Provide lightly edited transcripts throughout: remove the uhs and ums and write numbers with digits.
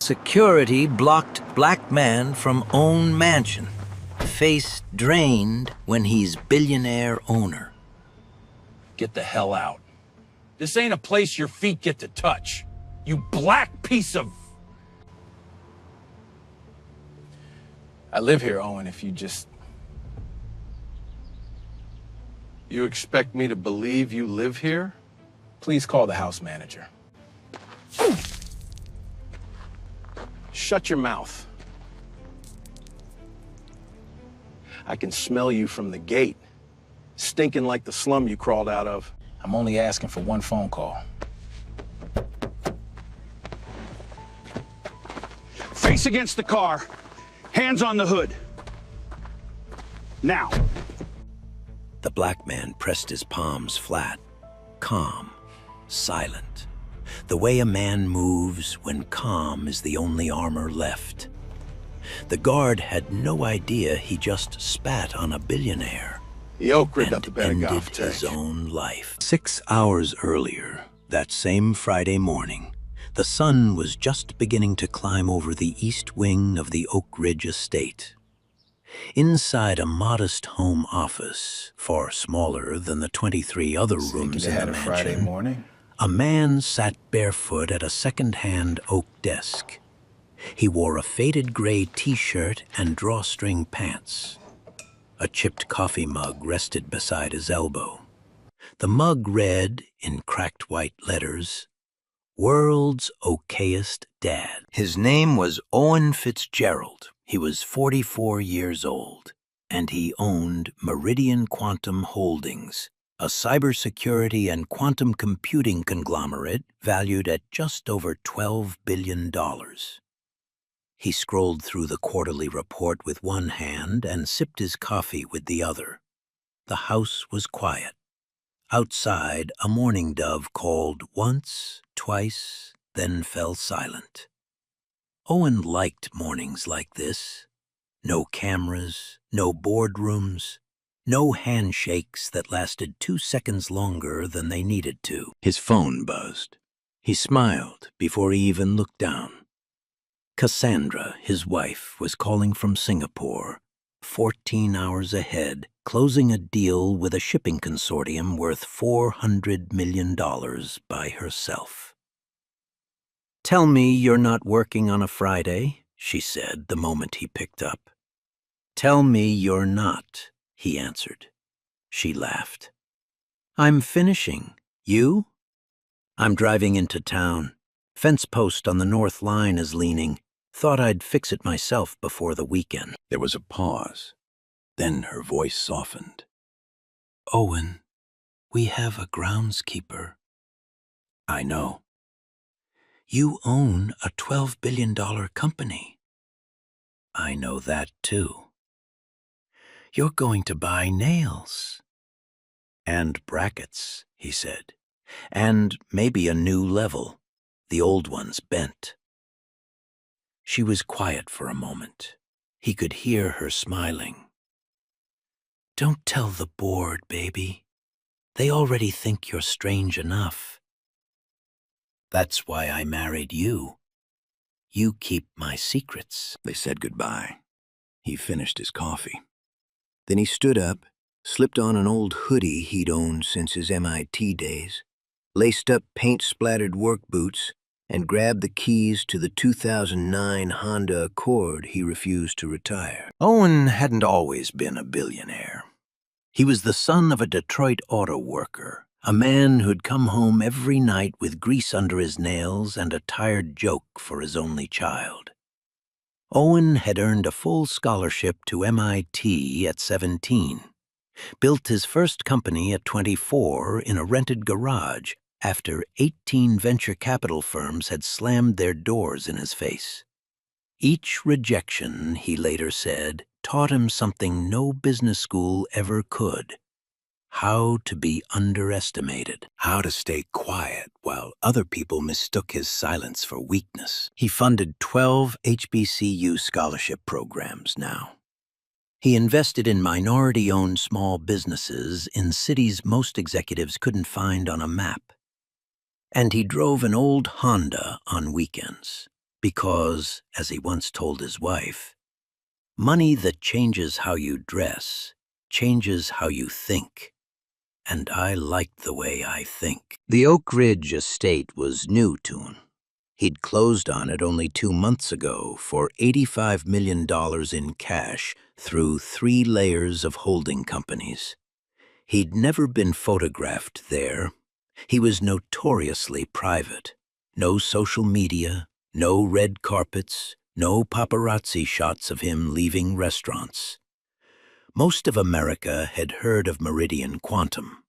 Security blocked black man from own mansion. Face drained when he's billionaire owner. Get the hell out. This ain't a place your feet get to touch. You black piece of... I live here, Owen, if you just... You expect me to believe you live here? Please call the house manager. Shut your mouth. I can smell you from the gate, stinking like the slum you crawled out of. I'm only asking for one phone call. Face against the car, hands on the hood. Now. The black man pressed his palms flat, calm, silent. The way a man moves when calm is the only armor left. The guard had no idea he just spat on a billionaire. The Oak rigged up the and Benegov ended tank. his own life. 6 hours earlier, that same Friday morning, the sun was just beginning to climb over the east wing of the Oak Ridge estate. Inside a modest home office, far smaller than the 23 other rooms in the mansion, Friday morning. a man sat barefoot at a second-hand oak desk. He wore a faded gray t-shirt and drawstring pants. A chipped coffee mug rested beside his elbow. The mug read, in cracked white letters, "World's Okayest Dad." His name was Owen Fitzgerald. He was 44 years old, and he owned Meridian Quantum Holdings, a cybersecurity and quantum computing conglomerate valued at just over $12 billion. He scrolled through the quarterly report with one hand and sipped his coffee with the other. The house was quiet. Outside, a mourning dove called once, twice, then fell silent. Owen liked mornings like this. No cameras, no boardrooms, no handshakes that lasted 2 seconds longer than they needed to. His phone buzzed. He smiled before he even looked down. Cassandra, his wife, was calling from Singapore, 14 hours ahead, closing a deal with a shipping consortium worth $400 million by herself. "Tell me you're not working on a Friday," she said the moment he picked up. "Tell me you're not," he answered. She laughed. "I'm finishing. You?" "I'm driving into town. Fence post on the North Line is leaning. Thought I'd fix it myself before the weekend." There was a pause. Then her voice softened. "Owen, we have a groundskeeper." "I know." "You own a $12 billion company." "I know that too." "You're going to buy nails." "And brackets," he said. "And maybe a new level. The old one's bent." She was quiet for a moment. He could hear her smiling. "Don't tell the board, baby. They already think you're strange enough. That's why I married you. You keep my secrets." They said goodbye. He finished his coffee. Then he stood up, slipped on an old hoodie he'd owned since his MIT days, laced up paint-splattered work boots, and grabbed the keys to the 2009 Honda Accord he refused to retire. Owen hadn't always been a billionaire. He was the son of a Detroit auto worker, a man who'd come home every night with grease under his nails and a tired joke for his only child. Owen had earned a full scholarship to MIT at 17, built his first company at 24 in a rented garage after 18 venture capital firms had slammed their doors in his face. Each rejection, he later said, taught him something no business school ever could: how to be underestimated, how to stay quiet while other people mistook his silence for weakness. He funded 12 HBCU scholarship programs now. He invested in minority-owned small businesses in cities most executives couldn't find on a map. And he drove an old Honda on weekends, Because, as he once told his wife, money that changes how you dress changes how you think. And I liked the way I think. The Oak Ridge estate was new to him. He'd closed on it only 2 months ago for $85 million in cash through 3 layers of holding companies. He'd never been photographed there. He was notoriously private. No social media, no red carpets, no paparazzi shots of him leaving restaurants. Most of America had heard of Meridian Quantum.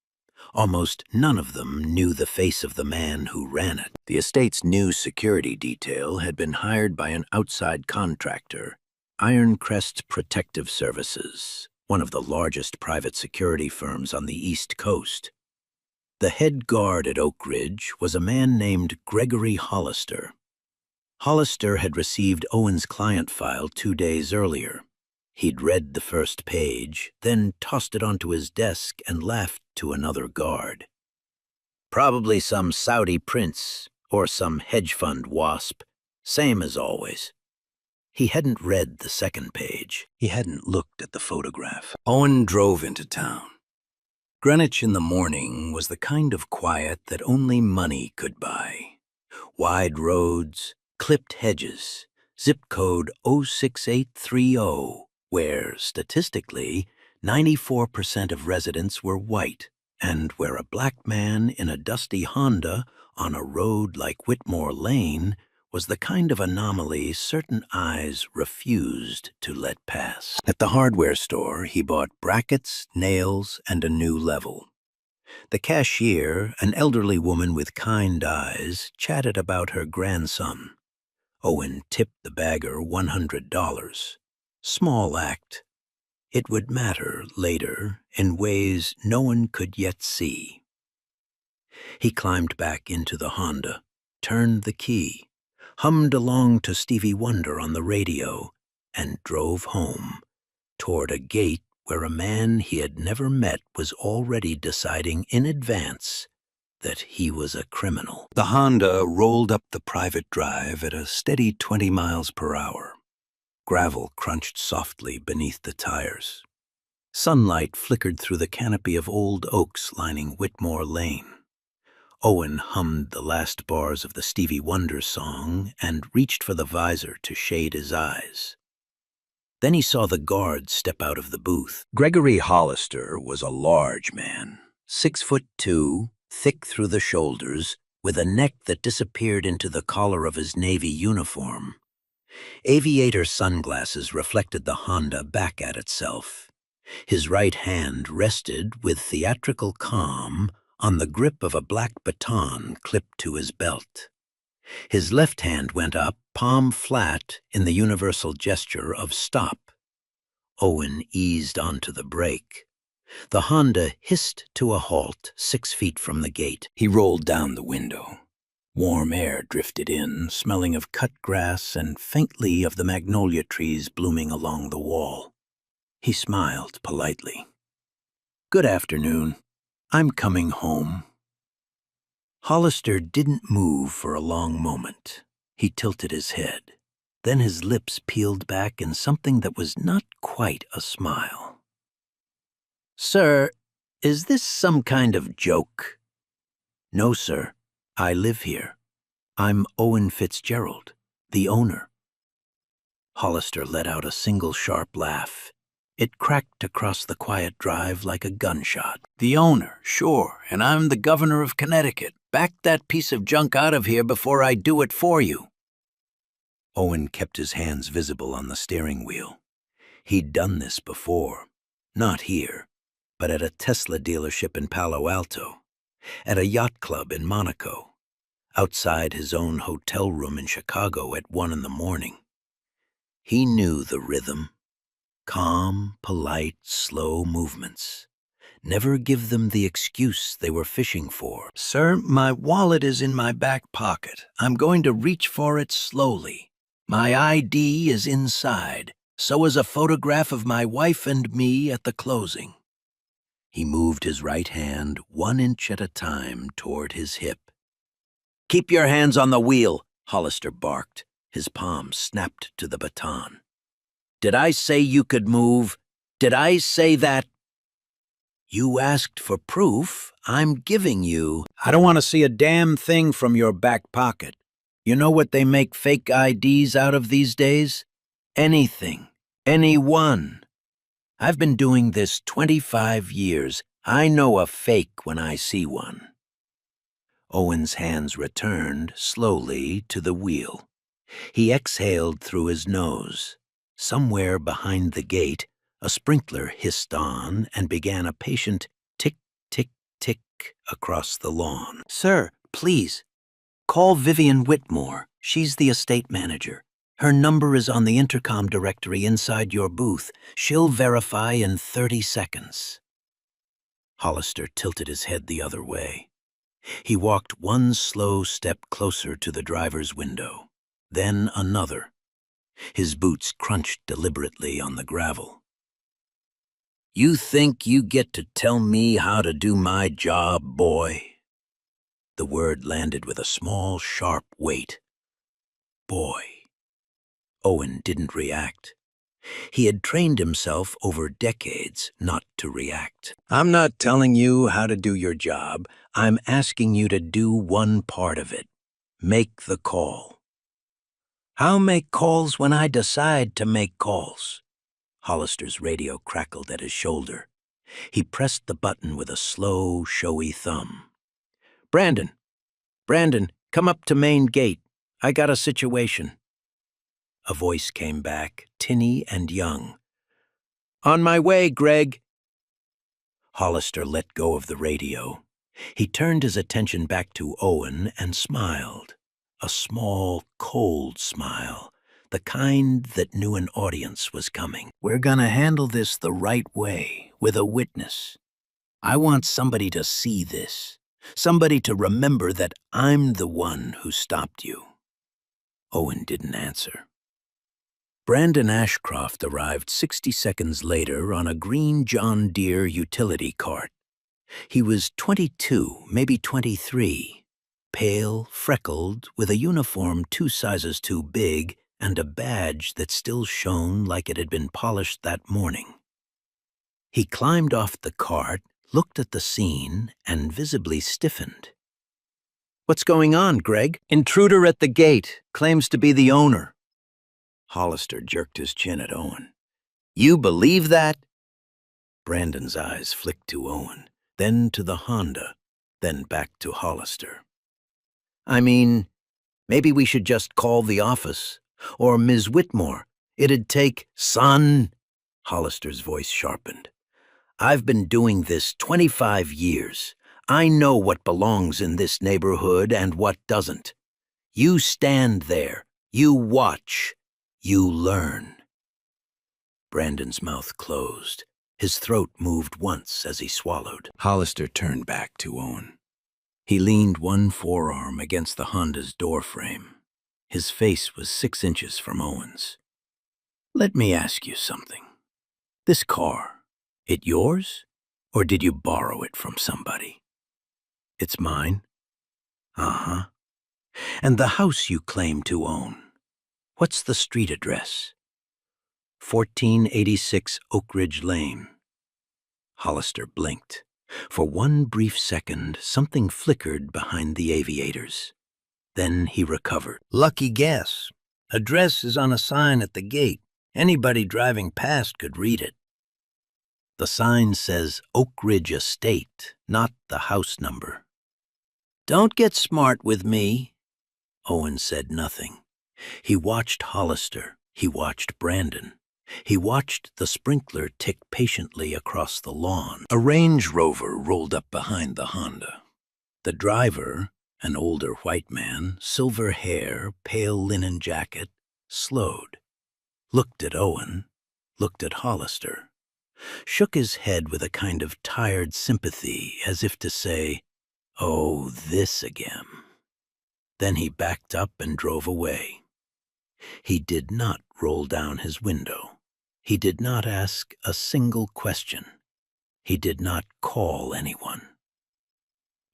Almost none of them knew the face of the man who ran it. The estate's new security detail had been hired by an outside contractor, Ironcrest Protective Services, one of the largest private security firms on the East Coast. The head guard at Oak Ridge was a man named Gregory Hollister. Hollister had received Owen's client file 2 days earlier. He'd read the first page, then tossed it onto his desk and laughed to another guard. Probably some Saudi prince or some hedge fund wasp, same as always. He hadn't read the second page. He hadn't looked at the photograph. Owen drove into town. Greenwich in the morning was the kind of quiet that only money could buy. Wide roads, clipped hedges, zip code 06830, where, statistically, 94% of residents were white, and where a black man in a dusty Honda on a road like Whitmore Lane was the kind of anomaly certain eyes refused to let pass. At the hardware store, he bought brackets, nails, and a new level. The cashier, an elderly woman with kind eyes, chatted about her grandson. Owen tipped the bagger $100. Small act. It would matter later in ways no one could yet see. He climbed back into the Honda, turned the key, hummed along to Stevie Wonder on the radio, and drove home, toward a gate where a man he had never met was already deciding in advance that he was a criminal. The Honda rolled up the private drive at a steady 20 miles per hour. Gravel crunched softly beneath the tires. Sunlight flickered through the canopy of old oaks lining Whitmore Lane. Owen hummed the last bars of the Stevie Wonder song and reached for the visor to shade his eyes. Then he saw the guard step out of the booth. Gregory Hollister was a large man, 6'2", thick through the shoulders, with a neck that disappeared into the collar of his Navy uniform. Aviator sunglasses reflected the Honda back at itself. His right hand rested with theatrical calm on the grip of a black baton clipped to his belt. His left hand went up, palm flat, in the universal gesture of stop. Owen eased onto the brake. The Honda hissed to a halt 6 feet from the gate. He rolled down the window. Warm air drifted in, smelling of cut grass and faintly of the magnolia trees blooming along the wall. He smiled politely. "Good afternoon. I'm coming home." Hollister didn't move for a long moment. He tilted his head. Then his lips peeled back in something that was not quite a smile. "Sir, is this some kind of joke?" "No, sir. I live here. I'm Owen Fitzgerald, the owner." Hollister let out a single sharp laugh. It cracked across the quiet drive like a gunshot. "The owner, sure, and I'm the governor of Connecticut. Back that piece of junk out of here before I do it for you." Owen kept his hands visible on the steering wheel. He'd done this before, not here, but at a Tesla dealership in Palo Alto, at a yacht club in Monaco, outside his own hotel room in Chicago at 1 in the morning. He knew the rhythm. Calm, polite, slow movements. Never give them the excuse they were fishing for. "Sir, my wallet is in my back pocket. I'm going to reach for it slowly. My ID is inside. So is a photograph of my wife and me at the closing." He moved his right hand 1 inch at a time toward his hip. "Keep your hands on the wheel," Hollister barked. His palm snapped to the baton. "Did I say you could move? Did I say that?" "You asked for proof. I'm giving you." "I don't want to see a damn thing from your back pocket. You know what they make fake IDs out of these days? Anything. Anyone. I've been doing this 25 years. I know a fake when I see one." Owen's hands returned slowly to the wheel. He exhaled through his nose. Somewhere behind the gate, a sprinkler hissed on and began a patient tick, tick, tick across the lawn. "Sir, please, call Vivian Whitmore. She's the estate manager. Her number is on the intercom directory inside your booth. She'll verify in 30 seconds. Hollister tilted his head the other way. He walked one slow step closer to the driver's window, then another. His boots crunched deliberately on the gravel. "You think you get to tell me how to do my job, boy?" The word landed with a small, sharp weight. Boy. Owen didn't react. He had trained himself over decades not to react. "I'm not telling you how to do your job. I'm asking you to do one part of it. Make the call." "I'll make calls when I decide to make calls." Hollister's radio crackled at his shoulder. He pressed the button with a slow, showy thumb. Brandon, come up to main gate. I got a situation." A voice came back, tinny and young. "On my way, Greg." Hollister let go of the radio. He turned his attention back to Owen and smiled. A small, cold smile, the kind that knew an audience was coming. "We're gonna handle this the right way, with a witness. I want somebody to see this, somebody to remember that I'm the one who stopped you." Owen didn't answer. Brandon Ashcroft arrived 60 seconds later on a green John Deere utility cart. He was 22, maybe 23, pale, freckled, with a uniform 2 sizes too big and a badge that still shone like it had been polished that morning. He climbed off the cart, looked at the scene, and visibly stiffened. "What's going on, Greg?" "Intruder at the gate, claims to be the owner." Hollister jerked his chin at Owen. "You believe that?" Brandon's eyes flicked to Owen, then to the Honda, then back to Hollister. "I mean, maybe we should just call the office. Or Ms. Whitmore. It'd take..." "Son," Hollister's voice sharpened. "I've been doing this 25 years. I know what belongs in this neighborhood and what doesn't. You stand there. You watch. You learn." Brandon's mouth closed. His throat moved once as he swallowed. Hollister turned back to Owen. He leaned one forearm against the Honda's doorframe. His face was 6 inches from Owen's. "Let me ask you something. This car, it yours? Or did you borrow it from somebody?" "It's mine." "Uh-huh. And the house you claim to own, what's the street address?" 1486 Oak Ridge Lane. Hollister blinked. For one brief second, something flickered behind the aviators. Then he recovered. "Lucky guess. Address is on a sign at the gate. Anybody driving past could read it. The sign says Oak Ridge Estate, not the house number." "Don't get smart with me." Owen said nothing. He watched Hollister. He watched Brandon. He watched the sprinkler tick patiently across the lawn. A Range Rover rolled up behind the Honda. The driver, an older white man, silver hair, pale linen jacket, slowed, looked at Owen, looked at Hollister, shook his head with a kind of tired sympathy as if to say, "Oh, this again." Then he backed up and drove away. He did not roll down his window. He did not ask a single question. He did not call anyone.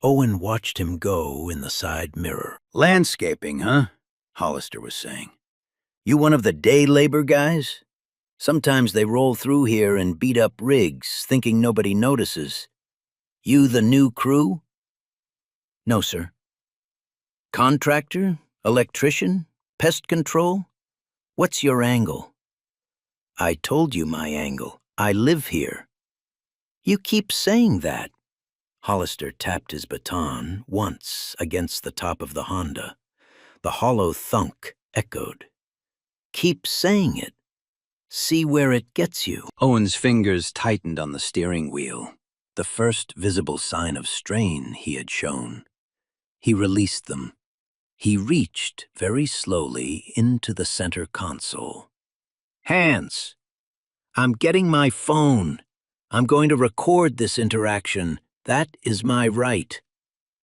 Owen watched him go in the side mirror. "Landscaping, huh?" Hollister was saying. You one of the day labor guys? Sometimes they roll through here and beat up rigs, thinking nobody notices. You the new crew? No, sir. Contractor? Electrician? Pest control? What's your angle? I told you my angle. I live here. You keep saying that. Hollister tapped his baton once against the top of the Honda. The hollow thunk echoed. Keep saying it. See where it gets you. Owen's fingers tightened on the steering wheel, the first visible sign of strain he had shown. He released them. He reached very slowly into the center console. Hands! I'm getting my phone. I'm going to record this interaction. That is my right.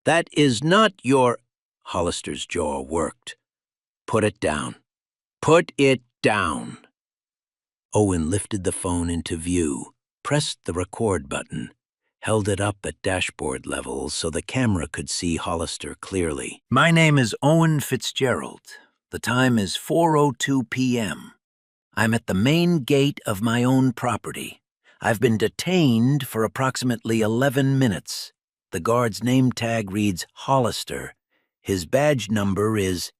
That is not your... Hollister's jaw worked. Put it down. Put it down. Owen lifted the phone into view, pressed the record button, held it up at dashboard level so the camera could see Hollister clearly. My name is Owen Fitzgerald. The time is 4:02 p.m. I'm at the main gate of my own property. I've been detained for approximately 11 minutes. The guard's name tag reads Hollister. His badge number is...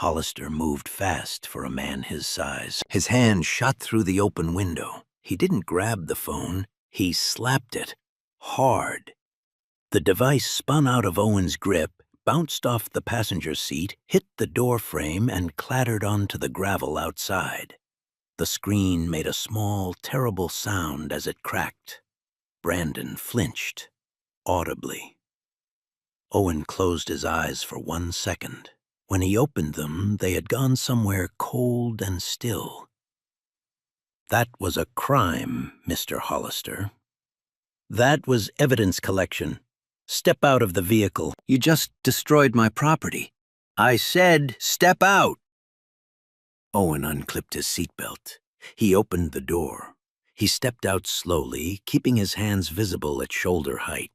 Hollister moved fast for a man his size. His hand shot through the open window. He didn't grab the phone. He slapped it. Hard. The device spun out of Owen's grip, bounced off the passenger seat, hit the door frame, and clattered onto the gravel outside. The screen made a small, terrible sound as it cracked. Brandon flinched, audibly. Owen closed his eyes for 1 second. When he opened them, they had gone somewhere cold and still. That was a crime, Mr. Hollister. That was evidence collection. Step out of the vehicle. You just destroyed my property. I said, step out. Owen unclipped his seatbelt. He opened the door. He stepped out slowly, keeping his hands visible at shoulder height.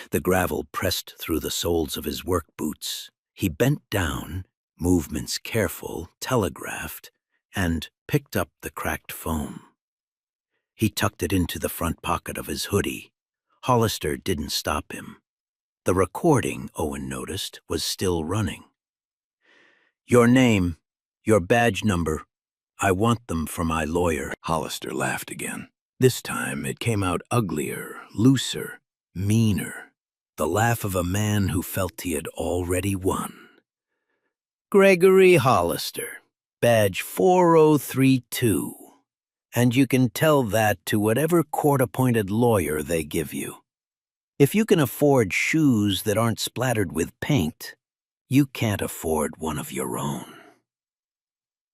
The gravel pressed through the soles of his work boots. He bent down, movements careful, telegraphed, and picked up the cracked phone. He tucked it into the front pocket of his hoodie. Hollister didn't stop him. The recording, Owen noticed, was still running. Your name, your badge number. I want them for my lawyer. Hollister laughed again. This time it came out uglier, looser, meaner. The laugh of a man who felt he had already won. Gregory Hollister, badge 4032. And you can tell that to whatever court-appointed lawyer they give you. If you can afford shoes that aren't splattered with paint, you can't afford one of your own.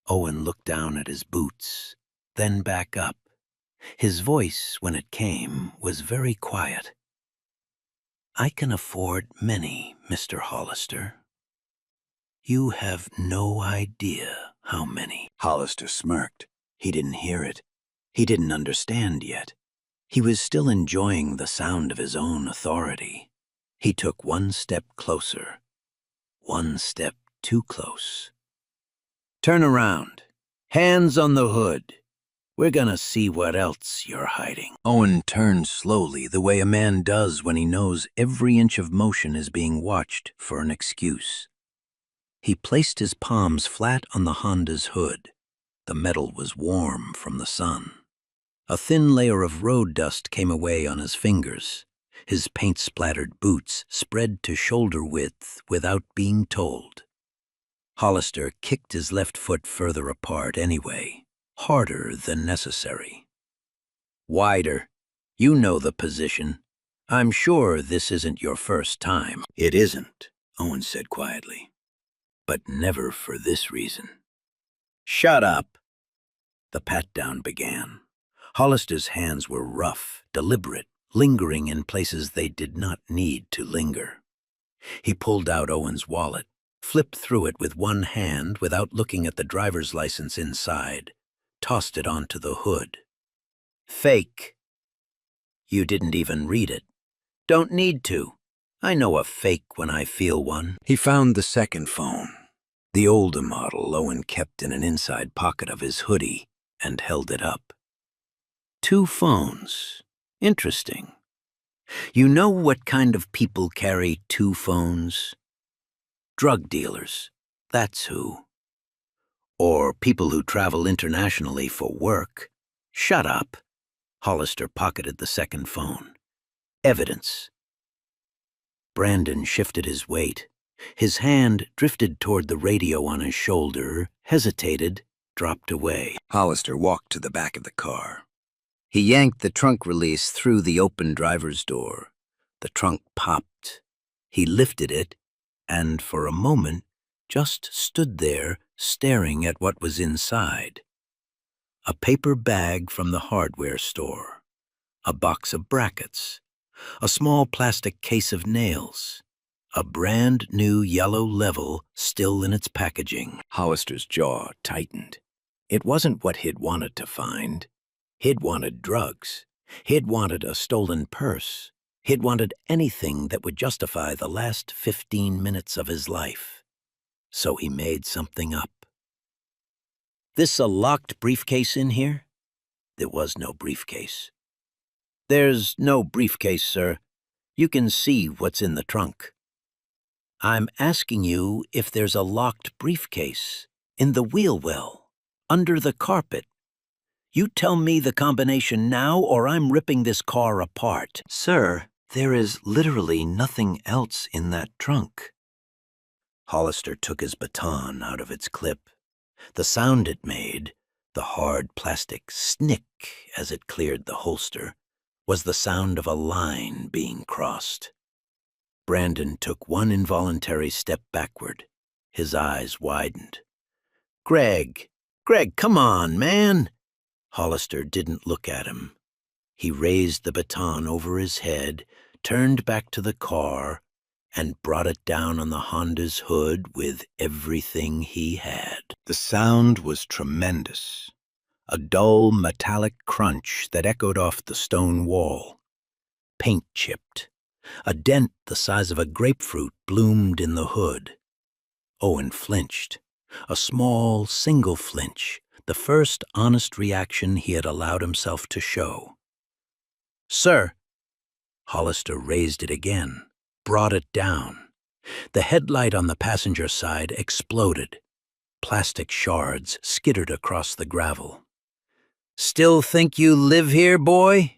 Owen looked down at his boots, then back up. His voice, when it came, was very quiet. I can afford many, Mr. Hollister. You have no idea how many. Hollister smirked. He didn't hear it. He didn't understand yet. He was still enjoying the sound of his own authority. He took 1 step closer. 1 step too close. Turn around. Hands on the hood. We're gonna see what else you're hiding. Owen turned slowly, the way a man does when he knows every inch of motion is being watched for an excuse. He placed his palms flat on the Honda's hood. The metal was warm from the sun. A thin layer of road dust came away on his fingers. His paint-splattered boots spread to shoulder width without being told. Hollister kicked his left foot further apart anyway, harder than necessary. Wider. You know the position. I'm sure this isn't your first time. It isn't, Owen said quietly. But never for this reason. Shut up. The pat-down began. Hollister's hands were rough, deliberate, lingering in places they did not need to linger. He pulled out Owen's wallet, flipped through it with one hand without looking at the driver's license inside, tossed it onto the hood. Fake. You didn't even read it. Don't need to. I know a fake when I feel one. He found the second phone. The older model Owen kept in an inside pocket of his hoodie and held it up. 2 phones. Interesting. You know what kind of people carry 2 phones? Drug dealers. That's who. Or people who travel internationally for work. Shut up. Hollister pocketed the second phone. Evidence. Brandon shifted his weight. His hand drifted toward the radio on his shoulder, hesitated, dropped away. Hollister walked to the back of the car. He yanked the trunk release through the open driver's door. The trunk popped. He lifted it, and for a moment just stood there staring at what was inside. A paper bag from the hardware store, a box of brackets, a small plastic case of nails, a brand new yellow level still in its packaging. Hollister's jaw tightened. It wasn't what he'd wanted to find. He'd wanted drugs. He'd wanted a stolen purse. He'd wanted anything that would justify the last 15 minutes of his life. So he made something up. This a locked briefcase in here? There was no briefcase. There's no briefcase, sir. You can see what's in the trunk. I'm asking you if there's a locked briefcase in the wheel well, under the carpet. You tell me the combination now or I'm ripping this car apart. Sir, there is literally nothing else in that trunk. Hollister took his baton out of its clip. The sound it made, the hard plastic snick as it cleared the holster, was the sound of a line being crossed. Brandon took one involuntary step backward. His eyes widened. Greg, come on, man. Hollister didn't look at him. He raised the baton over his head, turned back to the car, and brought it down on the Honda's hood with everything he had. The sound was tremendous. A dull metallic crunch that echoed off the stone wall. Paint chipped. A dent the size of a grapefruit bloomed in the hood. Owen flinched. A small, single flinch, the first honest reaction he had allowed himself to show. Sir. Hollister raised it again, brought it down. The headlight on the passenger side exploded. Plastic shards skittered across the gravel. Still think you live here, boy?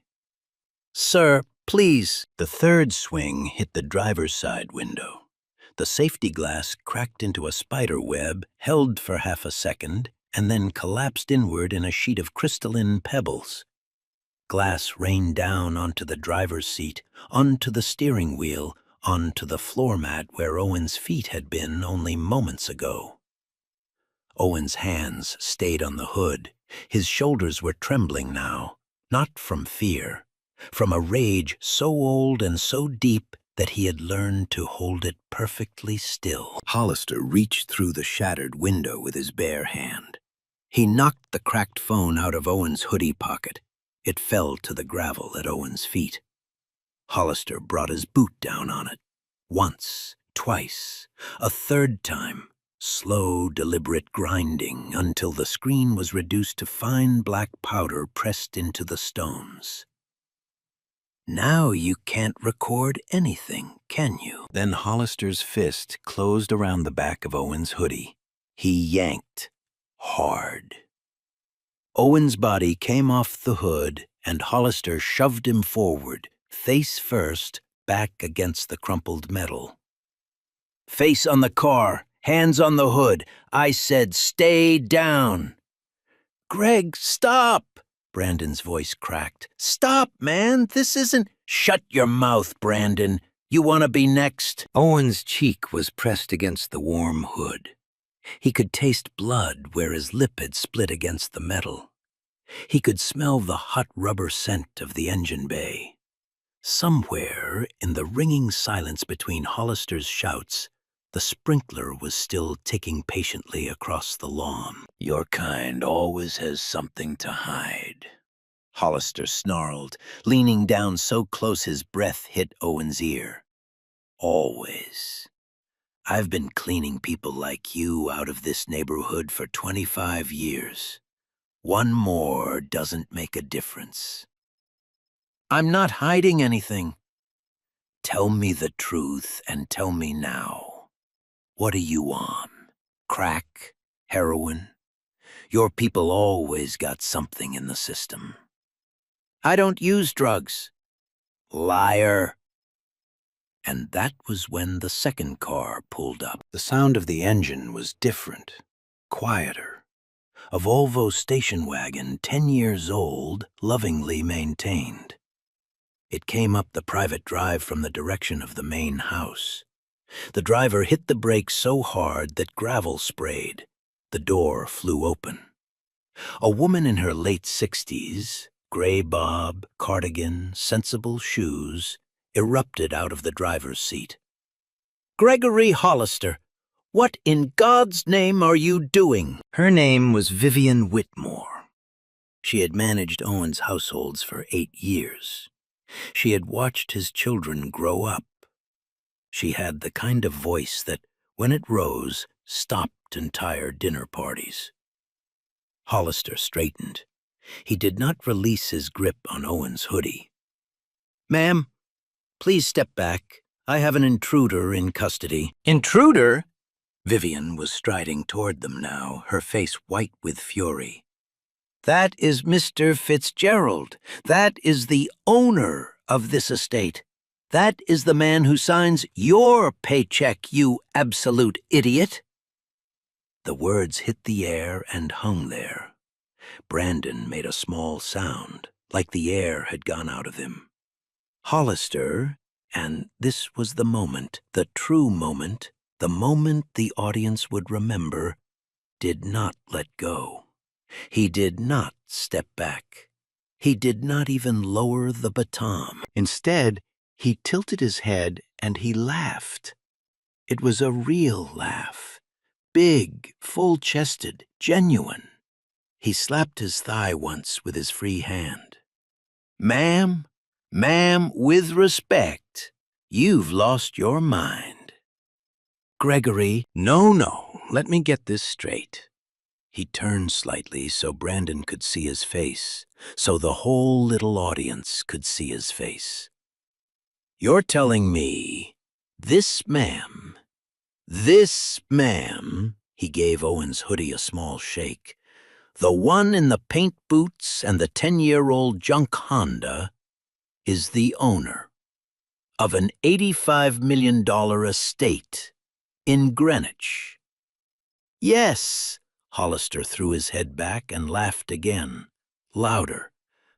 Sir, please. The third swing hit the driver's side window. The safety glass cracked into a spider web, held for half a second, and then collapsed inward in a sheet of crystalline pebbles. Glass rained down onto the driver's seat, onto the steering wheel, onto the floor mat where Owen's feet had been only moments ago. Owen's hands stayed on the hood. His shoulders were trembling now, not from fear, from a rage so old and so deep that he had learned to hold it perfectly still. Hollister reached through the shattered window with his bare hand. He knocked the cracked phone out of Owen's hoodie pocket. It fell to the gravel at Owen's feet. Hollister brought his boot down on it. Once, twice, a third time. Slow, deliberate grinding until the screen was reduced to fine black powder pressed into the stones. Now you can't record anything, can you? Then Hollister's fist closed around the back of Owen's hoodie. He yanked hard. Owen's body came off the hood, and Hollister shoved him forward, face first, back against the crumpled metal. Face on the car, hands on the hood. I said stay down. Greg, stop! Brandon's voice cracked. Stop, man, this isn't— Shut your mouth, Brandon. You want to be next? Owen's cheek was pressed against the warm hood. He could taste blood where his lip had split against the metal. He could smell the hot rubber scent of the engine bay. Somewhere in the ringing silence between Hollister's shouts, the sprinkler was still ticking patiently across the lawn. Your kind always has something to hide. Hollister snarled, leaning down so close his breath hit Owen's ear. Always. I've been cleaning people like you out of this neighborhood for 25 years. One more doesn't make a difference. I'm not hiding anything. Tell me the truth and tell me now. What are you on? Crack? Heroin? Your people always got something in the system. I don't use drugs. Liar. And that was when the second car pulled up. The sound of the engine was different, quieter. A Volvo station wagon, 10 years old, lovingly maintained. It came up the private drive from the direction of the main house. The driver hit the brakes so hard that gravel sprayed. The door flew open. A woman in her late 60s, gray bob, cardigan, sensible shoes, erupted out of the driver's seat. Gregory Hollister, what in God's name are you doing? Her name was Vivian Whitmore. She had managed Owen's households for 8 years. She had watched his children grow up. She had the kind of voice that, when it rose, stopped entire dinner parties. Hollister straightened. He did not release his grip on Owen's hoodie. Ma'am, please step back. I have an intruder in custody. Intruder? Vivian was striding toward them now, her face white with fury. That is Mr. Fitzgerald. That is the owner of this estate. That is the man who signs your paycheck, you absolute idiot. The words hit the air and hung there. Brandon made a small sound, like the air had gone out of him. Hollister, and this was the moment, the true moment, the moment the audience would remember, did not let go. He did not step back. He did not even lower the baton. Instead, he tilted his head and he laughed. It was a real laugh. Big, full-chested, genuine. He slapped his thigh once with his free hand. Ma'am, with respect, you've lost your mind. Gregory, no, let me get this straight. He turned slightly so Brandon could see his face, so the whole little audience could see his face. You're telling me, this ma'am, he gave Owen's hoodie a small shake, the one in the paint boots and the 10-year-old junk Honda, is the owner of an $85 million estate in Greenwich. Yes, Hollister threw his head back and laughed again, louder.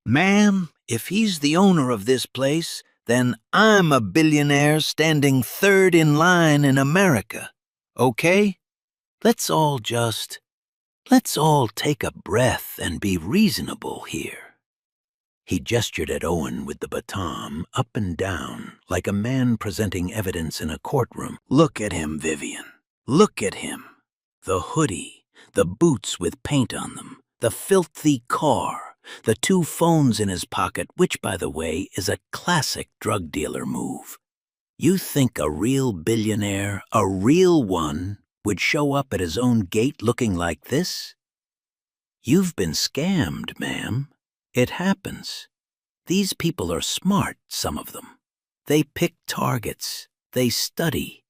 Ma'am, if he's the owner of this place, then I'm a billionaire standing third in line in America, okay? Let's all take a breath and be reasonable here. He gestured at Owen with the baton, up and down, like a man presenting evidence in a courtroom. Look at him, Vivian. Look at him. The hoodie, the boots with paint on them, the filthy car, the 2 phones in his pocket, which, by the way, is a classic drug dealer move. You think a real billionaire, a real one, would show up at his own gate looking like this? You've been scammed, ma'am. It happens. These people are smart, some of them. They pick targets. They study.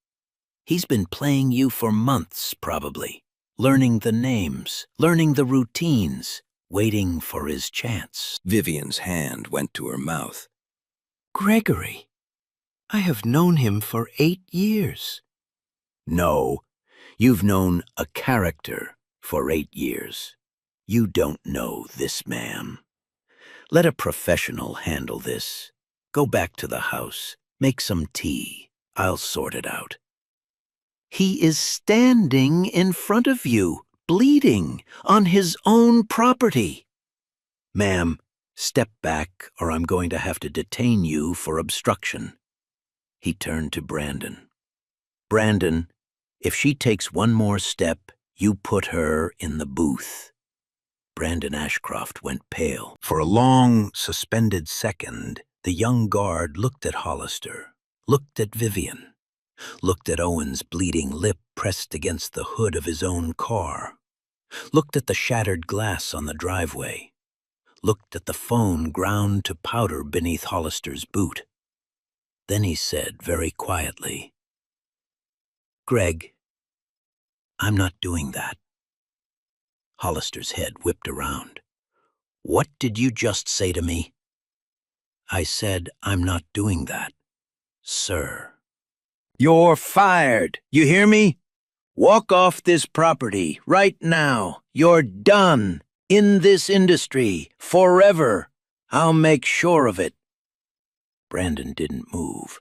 He's been playing you for months, probably, learning the names, learning the routines, waiting for his chance. Vivian's hand went to her mouth. Gregory, I have known him for 8 years. No, you've known a character for 8 years. You don't know this man. Let a professional handle this. Go back to the house. Make some tea. I'll sort it out. He is standing in front of you, bleeding, on his own property. Ma'am, step back or I'm going to have to detain you for obstruction. He turned to Brandon. Brandon, if she takes one more step, you put her in the booth. Brandon Ashcroft went pale. For a long, suspended second, the young guard looked at Hollister, looked at Vivian. looked at Owen's bleeding lip pressed against the hood of his own car, looked at the shattered glass on the driveway, looked at the phone ground to powder beneath Hollister's boot. Then he said very quietly, "Greg, I'm not doing that." Hollister's head whipped around. "What did you just say to me?" "I said I'm not doing that, sir." "You're fired. You hear me? Walk off this property right now. You're done. In this industry. Forever. I'll make sure of it." Brandon didn't move,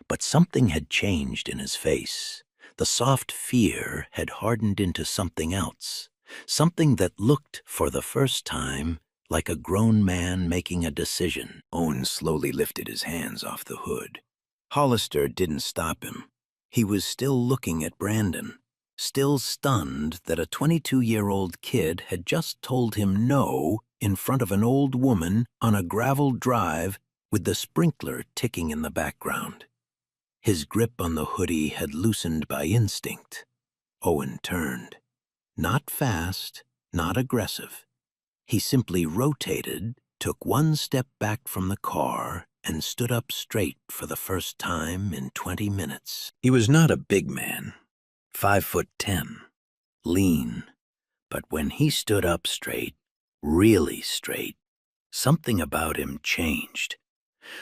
but something had changed in his face. The soft fear had hardened into something else, something that looked, for the first time, like a grown man making a decision. Owen slowly lifted his hands off the hood. Hollister didn't stop him. He was still looking at Brandon, still stunned that a 22-year-old kid had just told him no in front of an old woman on a gravel drive with the sprinkler ticking in the background. His grip on the hoodie had loosened by instinct. Owen turned. Not fast, not aggressive. He simply rotated, took one step back from the car, and stood up straight for the first time in 20 minutes. He was not a big man, 5'10", lean, but when he stood up straight, really straight, something about him changed.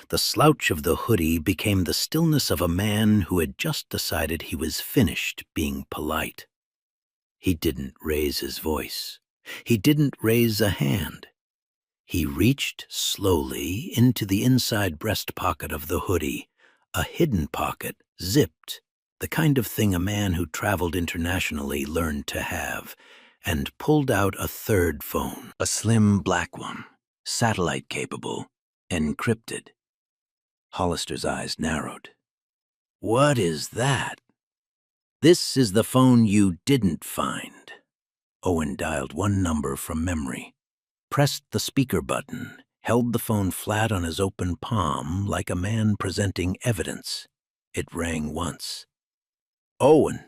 The slouch of the hoodie became the stillness of a man who had just decided he was finished being polite. He didn't raise his voice. He didn't raise a hand. He reached slowly into the inside breast pocket of the hoodie, a hidden pocket, zipped, the kind of thing a man who traveled internationally learned to have, and pulled out a third phone, a slim black one, satellite-capable, encrypted. Hollister's eyes narrowed. "What is that?" "This is the phone you didn't find." Owen dialed one number from memory, pressed the speaker button, held the phone flat on his open palm like a man presenting evidence. It rang once. "Owen,"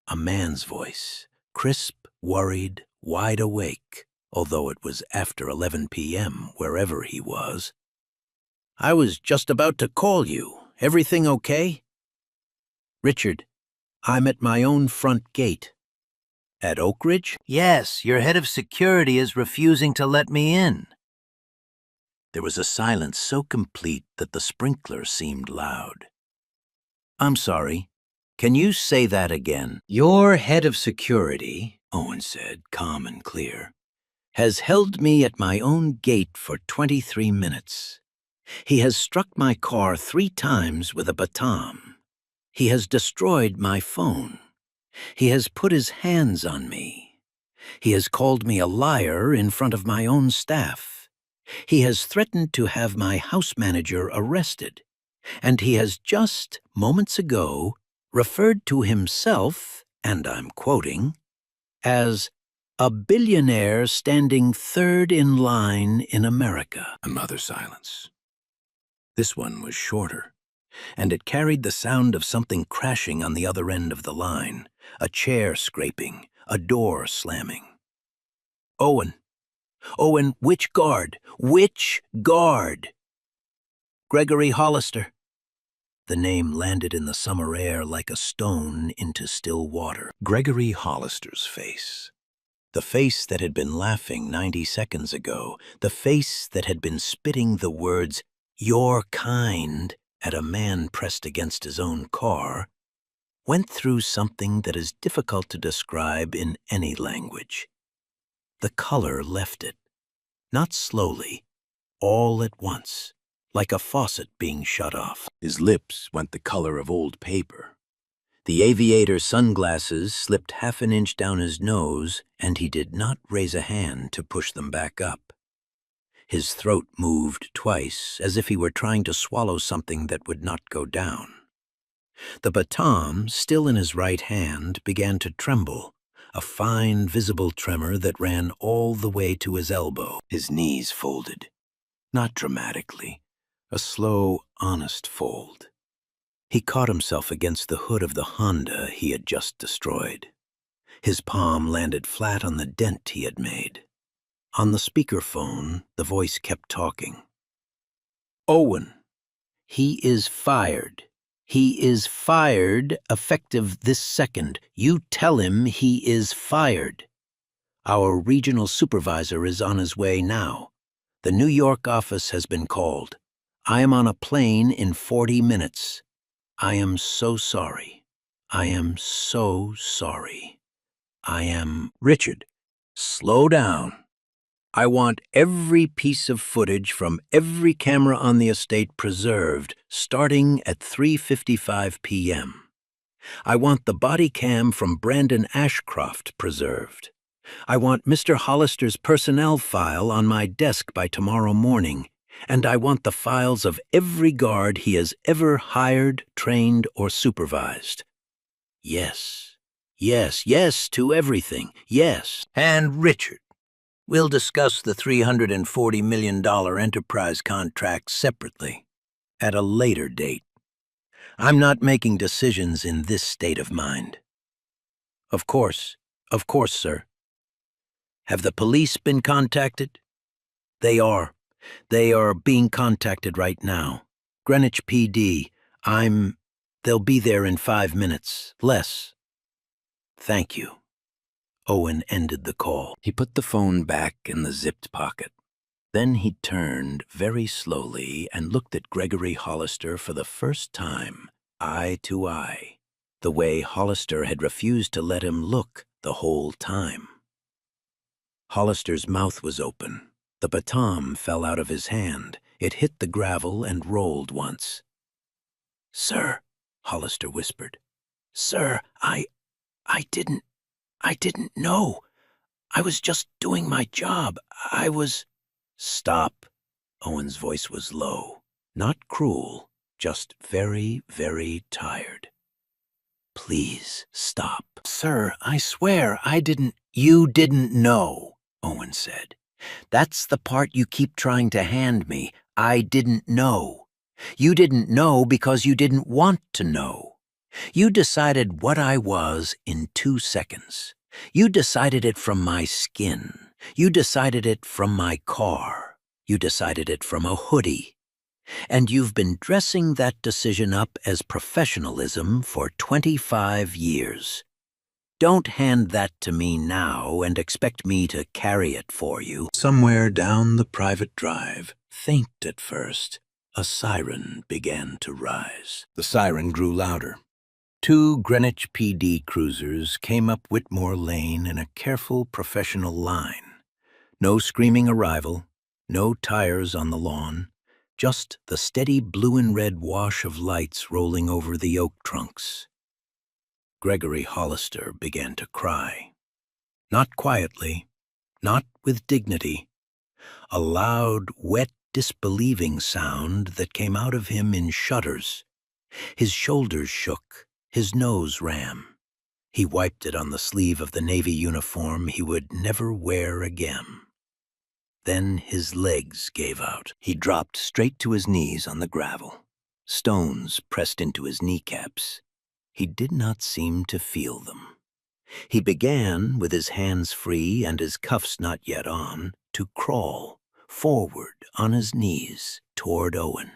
a man's voice, crisp, worried, wide awake, although it was after 11 p.m. wherever he was. "I was just about to call you. Everything okay?" "Richard, I'm at my own front gate." "At Oak Ridge?" "Yes, your head of security is refusing to let me in." There was a silence so complete that the sprinkler seemed loud. "I'm sorry. Can you say that again?" "Your head of security," Owen said, calm and clear, "has held me at my own gate for 23 minutes. He has struck my car 3 times with a baton. He has destroyed my phone. He has put his hands on me. He has called me a liar in front of my own staff. He has threatened to have my house manager arrested. And he has just, moments ago, referred to himself, and I'm quoting, as a billionaire standing third in line in America." Another silence. This one was shorter, and it carried the sound of something crashing on the other end of the line, a chair scraping, a door slamming. "Owen, which guard? Which guard?" "Gregory Hollister." The name landed in the summer air like a stone into still water. Gregory Hollister's face. The face that had been laughing 90 seconds ago, the face that had been spitting the words, "Your kind," at a man pressed against his own car, went through something that is difficult to describe in any language. The color left it, not slowly, all at once, like a faucet being shut off. His lips went the color of old paper. The aviator sunglasses slipped half an inch down his nose, and he did not raise a hand to push them back up. His throat moved twice, as if he were trying to swallow something that would not go down. The baton, still in his right hand, began to tremble, a fine, visible tremor that ran all the way to his elbow. His knees folded, not dramatically, a slow, honest fold. He caught himself against the hood of the Honda he had just destroyed. His palm landed flat on the dent he had made. On the speakerphone, the voice kept talking. Owen, he is fired. He is fired, effective this second. You tell him he is fired. Our regional supervisor is on his way now. The New York office has been called. I am on a plane in 40 minutes. I am so sorry. I am so sorry. I am... Richard, slow down. I want every piece of footage from every camera on the estate preserved, starting at 3:55 p.m. I want the body cam from Brandon Ashcroft preserved. I want Mr. Hollister's personnel file on my desk by tomorrow morning, and I want the files of every guard he has ever hired, trained, or supervised. Yes, yes, yes to everything, yes. And Richard, we'll discuss the $340 million enterprise contract separately, at a later date. I'm not making decisions in this state of mind. Of course, sir. Have the police been contacted? They are. They are being contacted right now. Greenwich PD, they'll be there in 5 minutes, less. Thank you. Owen ended the call. He put the phone back in the zipped pocket. Then he turned very slowly and looked at Gregory Hollister for the first time, eye to eye, the way Hollister had refused to let him look the whole time. Hollister's mouth was open. The baton fell out of his hand. It hit the gravel and rolled once. "Sir," Hollister whispered. "Sir, I didn't know. I was just doing my job. I was..." "Stop." Owen's voice was low, not cruel, just very, very tired. "Please stop." "Sir, I swear I didn't..." "You didn't know," Owen said. "That's the part you keep trying to hand me. I didn't know. You didn't know because you didn't want to know. You decided what I was in 2 seconds. You decided it from my skin. You decided it from my car. You decided it from a hoodie. And you've been dressing that decision up as professionalism for 25 years. Don't hand that to me now and expect me to carry it for you." Somewhere down the private drive, faint at first, a siren began to rise. The siren grew louder. 2 Greenwich PD cruisers came up Whitmore Lane in a careful professional line. No screaming arrival, no tires on the lawn, just the steady blue and red wash of lights rolling over the oak trunks. Gregory Hollister began to cry. Not quietly, not with dignity. A loud, wet, disbelieving sound that came out of him in shudders. His shoulders shook, his nose ran. He wiped it on the sleeve of the Navy uniform he would never wear again. Then his legs gave out. He dropped straight to his knees on the gravel. Stones pressed into his kneecaps. He did not seem to feel them. He began, with his hands free and his cuffs not yet on, to crawl, forward on his knees, toward Owen.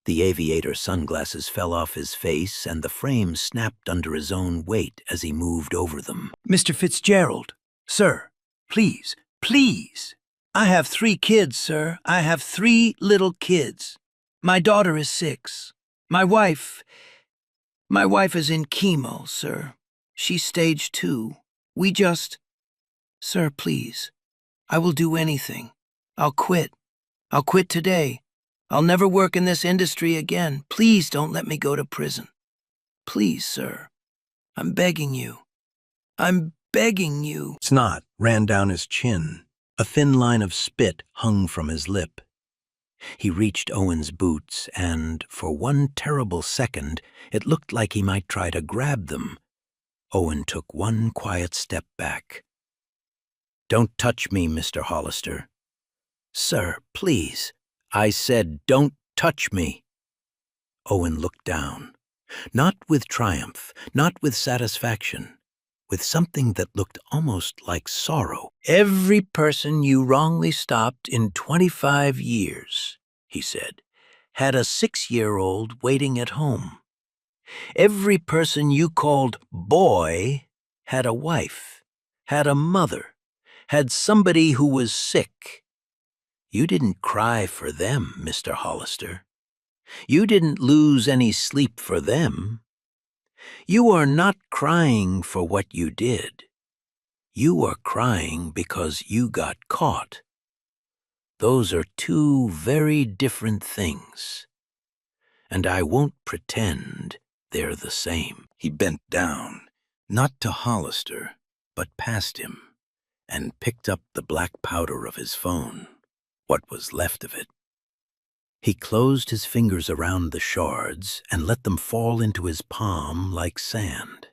The aviator sunglasses fell off his face and the frame snapped under his own weight as he moved over them. "Mr. Fitzgerald, sir, please, please. I have 3 kids, sir. I have 3 little kids. My daughter is 6. My wife is in chemo, sir. She's stage 2. We just... Sir, please. I will do anything. I'll quit. I'll quit today. I'll never work in this industry again. Please don't let me go to prison. Please, sir. I'm begging you. I'm begging you." Snot ran down his chin. A thin line of spit hung from his lip. He reached Owen's boots, and for one terrible second, it looked like he might try to grab them. Owen took one quiet step back. "Don't touch me, Mr. Hollister." "Sir, please." "I said, don't touch me." Owen looked down, not with triumph, not with satisfaction, with something that looked almost like sorrow. "Every person you wrongly stopped in 25 years," he said, "had a 6-year-old waiting at home. Every person you called boy had a wife, had a mother, had somebody who was sick. You didn't cry for them, Mr. Hollister. You didn't lose any sleep for them. You are not crying for what you did. You are crying because you got caught. Those are two very different things, and I won't pretend they're the same." He bent down, not to Hollister, but past him, and picked up the black powder of his phone, what was left of it. He closed his fingers around the shards and let them fall into his palm like sand.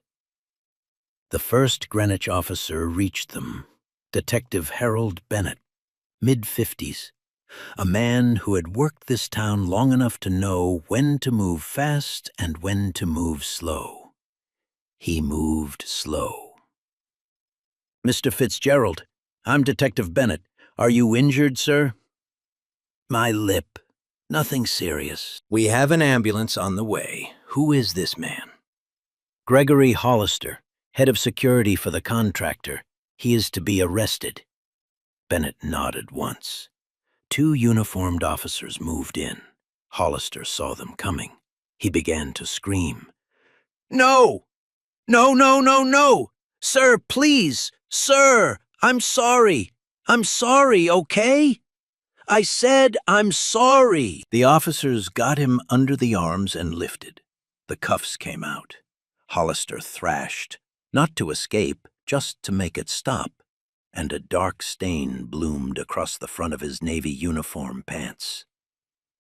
The first Greenwich officer reached them, Detective Harold Bennett, mid-50s, a man who had worked this town long enough to know when to move fast and when to move slow. He moved slow. "Mr. Fitzgerald, I'm Detective Bennett. Are you injured, sir?" "My lip. Nothing serious. We have an ambulance on the way. Who is this man?" "Gregory Hollister, head of security for the contractor. He is to be arrested." Bennett nodded once. 2 uniformed officers moved in. Hollister saw them coming. He began to scream. "No! No, no, no, no! Sir, please! Sir! I'm sorry! I'm sorry, okay? I said I'm sorry!" The officers got him under the arms and lifted. The cuffs came out. Hollister thrashed, not to escape, just to make it stop, and a dark stain bloomed across the front of his navy uniform pants.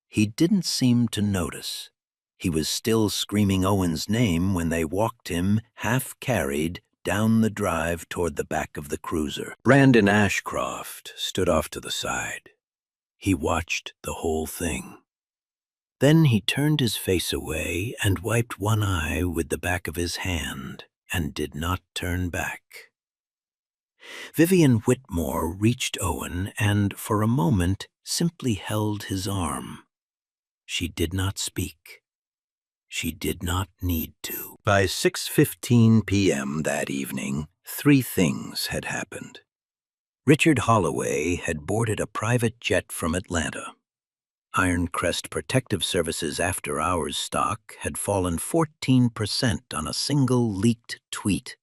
He didn't seem to notice. He was still screaming Owen's name when they walked him, half-carried, down the drive toward the back of the cruiser. Brandon Ashcroft stood off to the side. He watched the whole thing. Then he turned his face away and wiped one eye with the back of his hand and did not turn back. Vivian Whitmore reached Owen and, for a moment, simply held his arm. She did not speak. She did not need to. By 6:15 p.m. that evening, 3 things had happened. Richard Holloway had boarded a private jet from Atlanta. Ironcrest Protective Services after-hours stock had fallen 14% on a single leaked tweet.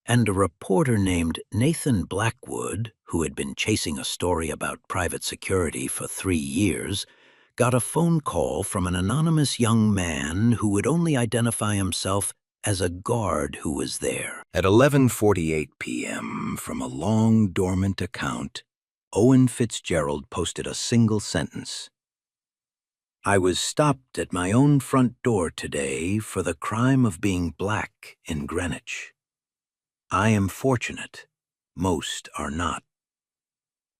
And a reporter named Nathan Blackwood, who had been chasing a story about private security for 3 years, got a phone call from an anonymous young man who would only identify himself as a guard who was there. At 11:48 p.m., from a long dormant account, Owen Fitzgerald posted a single sentence. "I was stopped at my own front door today for the crime of being black in Greenwich. I am fortunate. Most are not.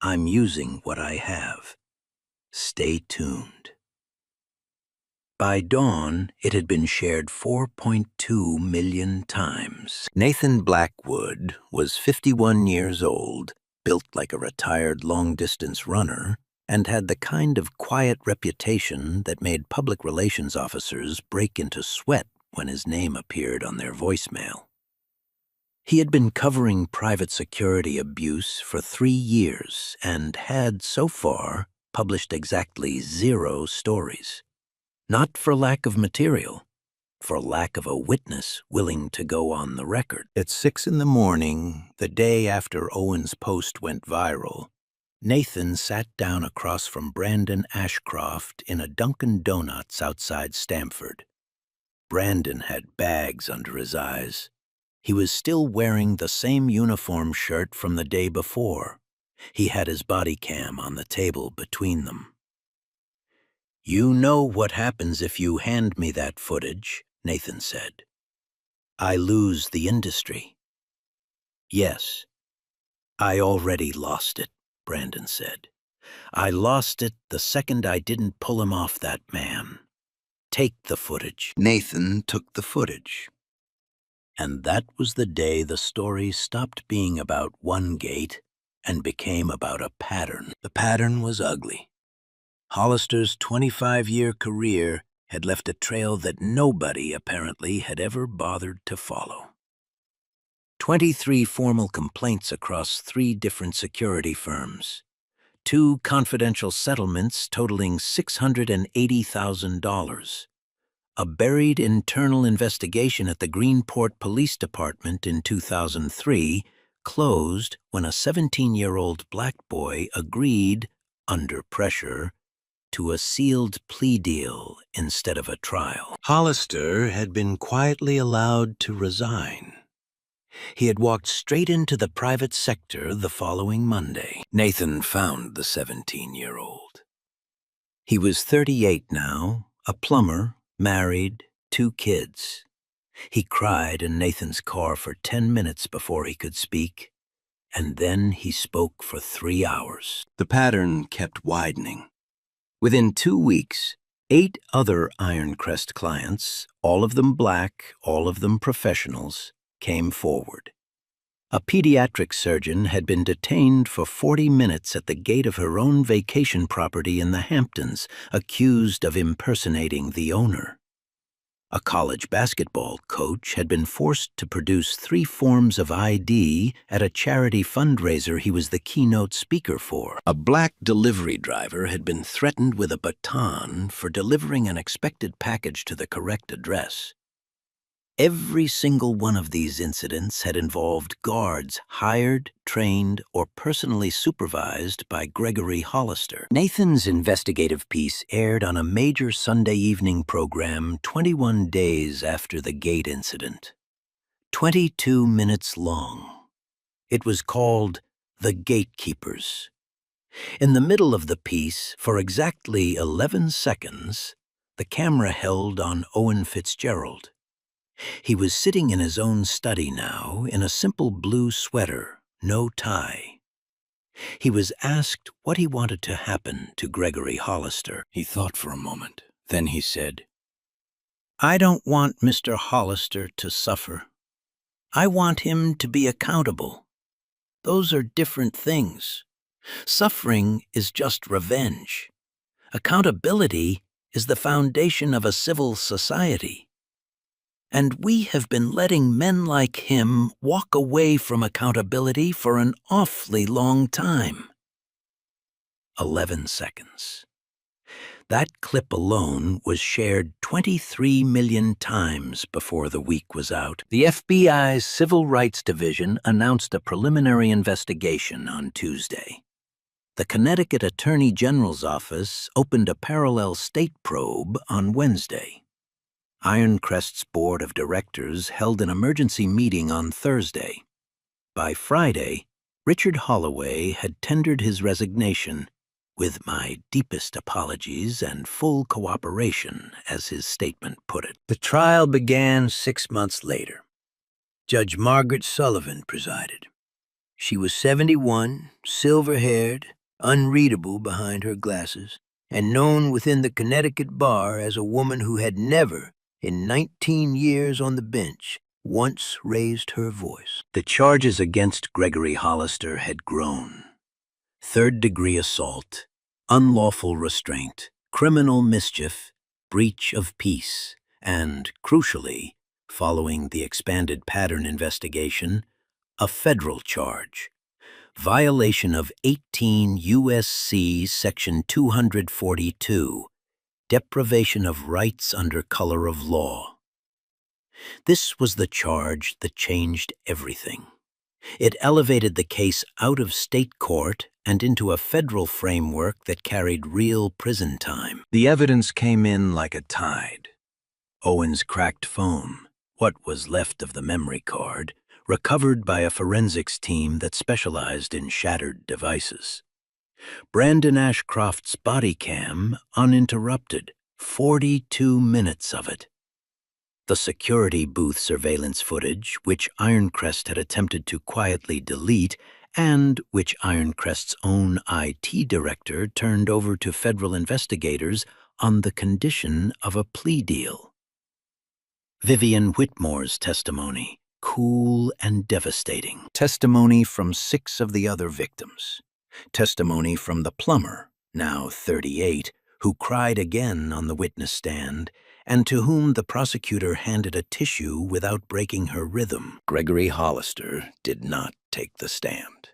I'm using what I have. Stay tuned." By dawn, it had been shared 4.2 million times. Nathan Blackwood was 51 years old, built like a retired long-distance runner, and had the kind of quiet reputation that made public relations officers break into sweat when his name appeared on their voicemail. He had been covering private security abuse for 3 years and had, so far, published exactly 0 stories. Not for lack of material, for lack of a witness willing to go on the record. At 6 in the morning, the day after Owen's post went viral, Nathan sat down across from Brandon Ashcroft in a Dunkin' Donuts outside Stamford. Brandon had bags under his eyes. He was still wearing the same uniform shirt from the day before. He had his body cam on the table between them. "You know what happens if you hand me that footage," Nathan said. "I lose the industry." "Yes. I already lost it," Brandon said. "I lost it the second I didn't pull him off that man. take the footage. Nathan took the footage. And that was the day the story stopped being about one gate and became about a pattern. The pattern was ugly. Hollister's 25-year career had left a trail that nobody, apparently, had ever bothered to follow. 23 formal complaints across 3 different security firms. 2 confidential settlements totaling $680,000. A buried internal investigation at the Greenport Police Department in 2003 closed when a 17-year-old black boy agreed, under pressure, to a sealed plea deal instead of a trial. Hollister had been quietly allowed to resign. He had walked straight into the private sector the following Monday. Nathan found the 17-year-old. He was 38 now, a plumber, married, 2 kids. He cried in Nathan's car for 10 minutes before he could speak, and then he spoke for 3 hours. The pattern kept widening. Within 2 weeks, 8 other Ironcrest clients, all of them black, all of them professionals, came forward. A pediatric surgeon had been detained for 40 minutes at the gate of her own vacation property in the Hamptons, accused of impersonating the owner. A college basketball coach had been forced to produce 3 forms of ID at a charity fundraiser he was the keynote speaker for. A black delivery driver had been threatened with a baton for delivering an expected package to the correct address. Every single one of these incidents had involved guards hired, trained, or personally supervised by Gregory Hollister. Nathan's investigative piece aired on a major Sunday evening program 21 days after the gate incident. 22 minutes long. It was called The Gatekeepers. In the middle of the piece, for exactly 11 seconds, the camera held on Owen Fitzgerald. He was sitting in his own study now, in a simple blue sweater, no tie. He was asked what he wanted to happen to Gregory Hollister. He thought for a moment. Then he said, "I don't want Mr. Hollister to suffer. I want him to be accountable. Those are different things. Suffering is just revenge. Accountability is the foundation of a civil society. And we have been letting men like him walk away from accountability for an awfully long time." 11 seconds. That clip alone was shared 23 million times before the week was out. The FBI's Civil Rights Division announced a preliminary investigation on Tuesday. The Connecticut Attorney General's office opened a parallel state probe on Wednesday. Ironcrest's board of directors held an emergency meeting on Thursday. By Friday, Richard Holloway had tendered his resignation, with "my deepest apologies and full cooperation," as his statement put it. The trial began 6 months later. Judge Margaret Sullivan presided. She was 71, silver-haired, unreadable behind her glasses, and known within the Connecticut bar as a woman who had never, in 19 years on the bench, once raised her voice. The charges against Gregory Hollister had grown. 3rd-degree assault, unlawful restraint, criminal mischief, breach of peace, and, crucially, following the expanded pattern investigation, a federal charge, violation of 18 U.S.C. Section 242, deprivation of rights under color of law. This was the charge that changed everything. It elevated the case out of state court and into a federal framework that carried real prison time. The evidence came in like a tide. Owen's cracked phone, what was left of the memory card, recovered by a forensics team that specialized in shattered devices. Brandon Ashcroft's body cam, uninterrupted, 42 minutes of it. The security booth surveillance footage, which Ironcrest had attempted to quietly delete, and which Ironcrest's own IT director turned over to federal investigators, on the condition of a plea deal. Vivian Whitmore's testimony, cool and devastating. Testimony from 6 of the other victims. Testimony from the plumber, now 38, who cried again on the witness stand, and to whom the prosecutor handed a tissue without breaking her rhythm. Gregory Hollister did not take the stand.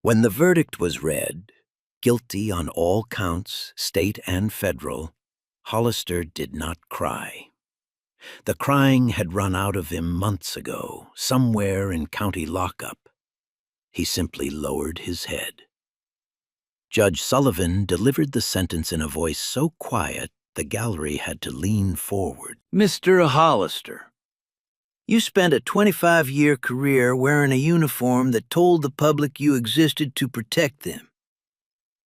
When the verdict was read, guilty on all counts, state and federal, Hollister did not cry. The crying had run out of him months ago, somewhere in county lockup. He simply lowered his head. Judge Sullivan delivered the sentence in a voice so quiet the gallery had to lean forward. Mr. Hollister, you spent a 25-year career wearing a uniform that told the public you existed to protect them.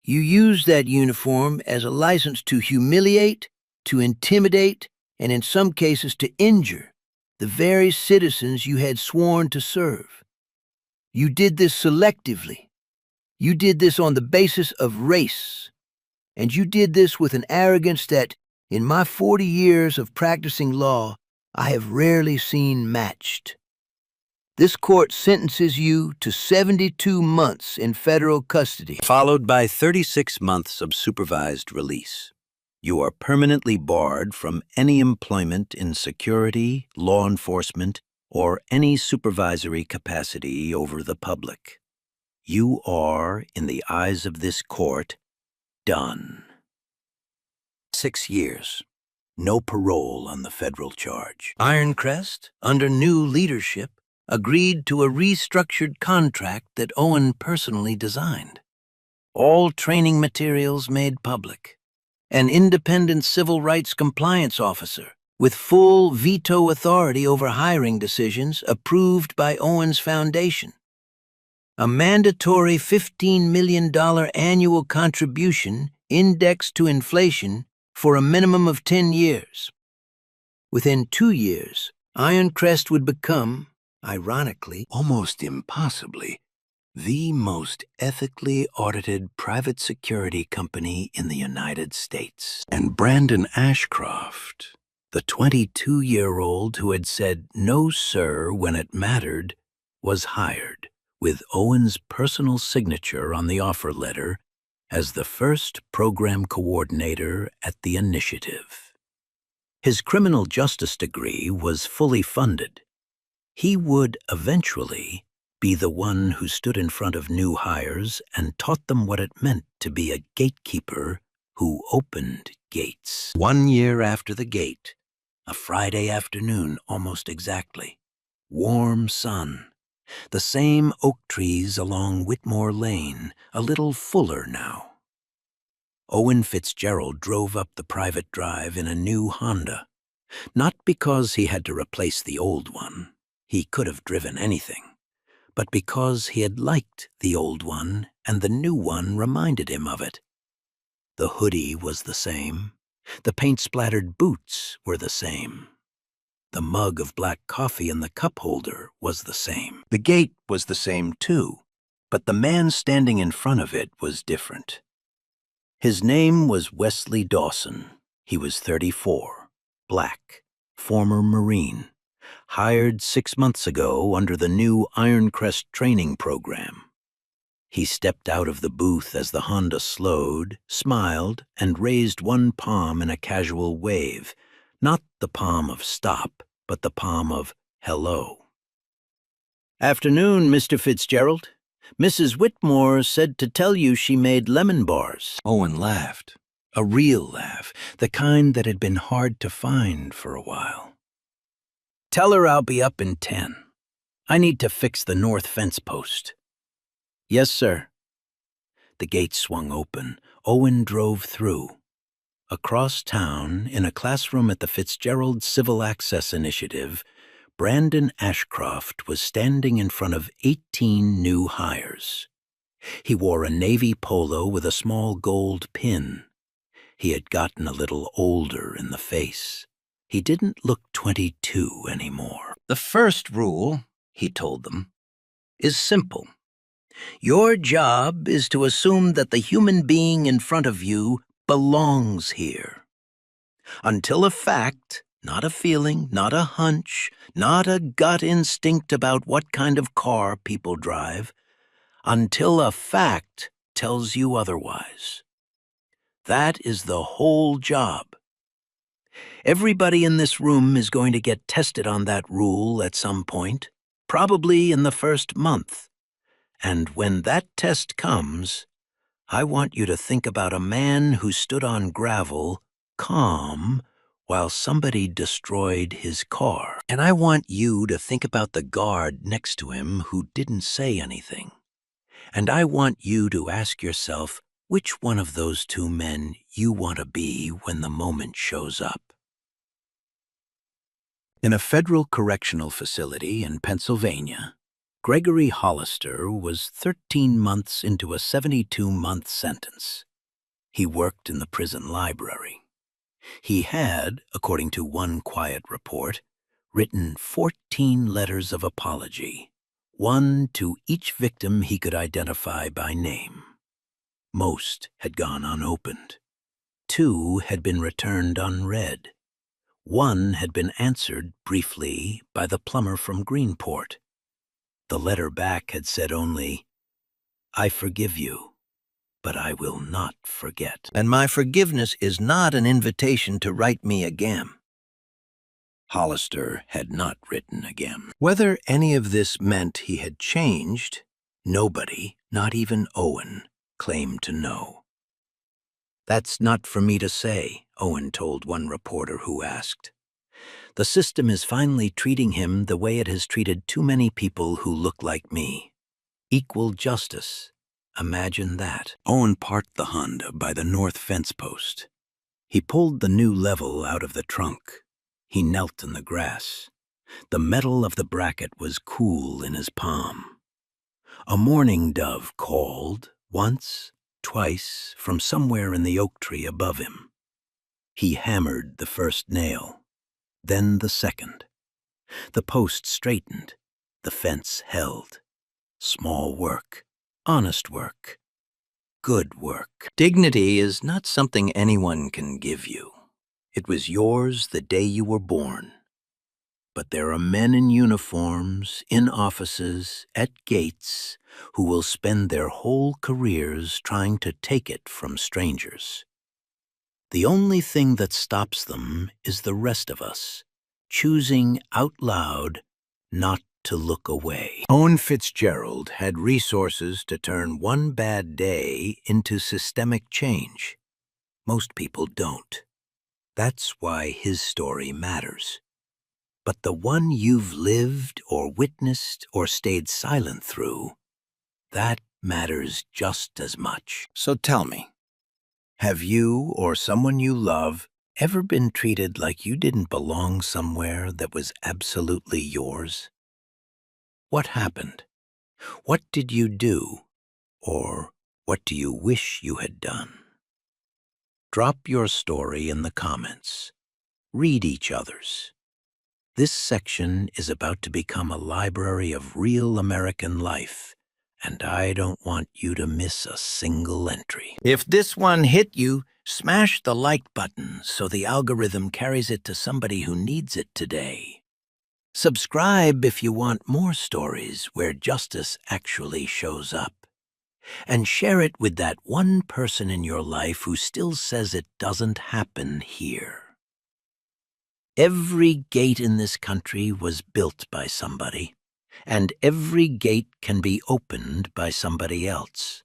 You used that uniform as a license to humiliate, to intimidate, and in some cases to injure the very citizens you had sworn to serve. You did this selectively. You did this on the basis of race. And you did this with an arrogance that, in my 40 years of practicing law, I have rarely seen matched. This court sentences you to 72 months in federal custody, followed by 36 months of supervised release. You are permanently barred from any employment in security, law enforcement, or any supervisory capacity over the public. You are, in the eyes of this court, done. 6 years. No parole on the federal charge. Ironcrest, under new leadership, agreed to a restructured contract that Owen personally designed. All training materials made public. An independent civil rights compliance officer with full veto authority over hiring decisions approved by Owen's foundation. A mandatory $15 million annual contribution indexed to inflation for a minimum of 10 years. Within 2 years, Ironcrest would become, ironically, almost impossibly, the most ethically audited private security company in the United States. And Brandon Ashcroft, the 22-year-old who had said no sir when it mattered, was hired, with Owen's personal signature on the offer letter, as the first program coordinator at the initiative. His criminal justice degree was fully funded. He would eventually be the one who stood in front of new hires and taught them what it meant to be a gatekeeper who opened gates. 1 year after the gate, a Friday afternoon almost exactly, warm sun, the same oak trees along Whitmore Lane, a little fuller now. Owen Fitzgerald drove up the private drive in a new Honda, not because he had to replace the old one. He could have driven anything, but because he had liked the old one and the new one reminded him of it. The hoodie was the same. The paint-splattered boots were the same. The mug of black coffee in the cup holder was the same. The gate was the same too, but the man standing in front of it was different. His name was Wesley Dawson. He was 34, black, former Marine, hired 6 months ago under the new Ironcrest training program. He stepped out of the booth as the Honda slowed, smiled, and raised one palm in a casual wave, not the palm of stop, but the palm of hello. "Afternoon, Mr. Fitzgerald. Mrs. Whitmore said to tell you she made lemon bars." Owen laughed, a real laugh, the kind that had been hard to find for a while. "Tell her I'll be up in 10. I need to fix the north fence post." "Yes, sir." The gate swung open. Owen drove through. Across town, in a classroom at the Fitzgerald Civil Access Initiative, Brandon Ashcroft was standing in front of 18 new hires. He wore a navy polo with a small gold pin. He had gotten a little older in the face. He didn't look 22 anymore. "The first rule," he told them, "is simple. Your job is to assume that the human being in front of you belongs here. Until a fact, not a feeling, not a hunch, not a gut instinct about what kind of car people drive, until a fact tells you otherwise. That is the whole job. Everybody in this room is going to get tested on that rule at some point, probably in the first month. And when that test comes, I want you to think about a man who stood on gravel, calm, while somebody destroyed his car. And I want you to think about the guard next to him who didn't say anything. And I want you to ask yourself which one of those two men you want to be when the moment shows up. In a federal correctional facility in Pennsylvania, Gregory Hollister was 13 months into a 72-month sentence. He worked in the prison library. He had, according to one quiet report, written 14 letters of apology, one to each victim he could identify by name. Most had gone unopened. 2 had been returned unread. 1 had been answered briefly by the plumber from Greenport. The letter back had said only, "I forgive you, but I will not forget. And my forgiveness is not an invitation to write me again." Hollister had not written again. Whether any of this meant he had changed, nobody, not even Owen, claimed to know. "That's not for me to say," Owen told one reporter who asked. "The system is finally treating him the way it has treated too many people who look like me. Equal justice. Imagine that." Owen parked the Honda by the north fence post. He pulled the new level out of the trunk. He knelt in the grass. The metal of the bracket was cool in his palm. A mourning dove called once, twice, from somewhere in the oak tree above him. He hammered the first nail, then the second. The post straightened, the fence held. Small work, honest work, good work. Dignity is not something anyone can give you. It was yours the day you were born. But there are men in uniforms, in offices, at gates, who will spend their whole careers trying to take it from strangers. The only thing that stops them is the rest of us, choosing out loud not to look away. Owen Fitzgerald had resources to turn one bad day into systemic change. Most people don't. That's why his story matters. But the one you've lived or witnessed or stayed silent through, that matters just as much. So tell me, have you or someone you love ever been treated like you didn't belong somewhere that was absolutely yours? What happened? What did you do? Or what do you wish you had done? Drop your story in the comments. Read each other's. This section is about to become a library of real American life, and I don't want you to miss a single entry. If this one hit you, smash the like button so the algorithm carries it to somebody who needs it today. Subscribe if you want more stories where justice actually shows up. And share it with that one person in your life who still says it doesn't happen here. Every gate in this country was built by somebody, and every gate can be opened by somebody else.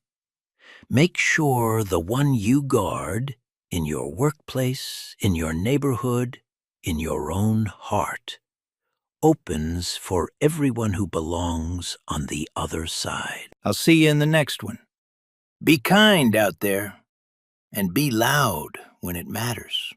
Make sure the one you guard, in your workplace, in your neighborhood, in your own heart, opens for everyone who belongs on the other side. I'll see you in the next one. Be kind out there, and be loud when it matters.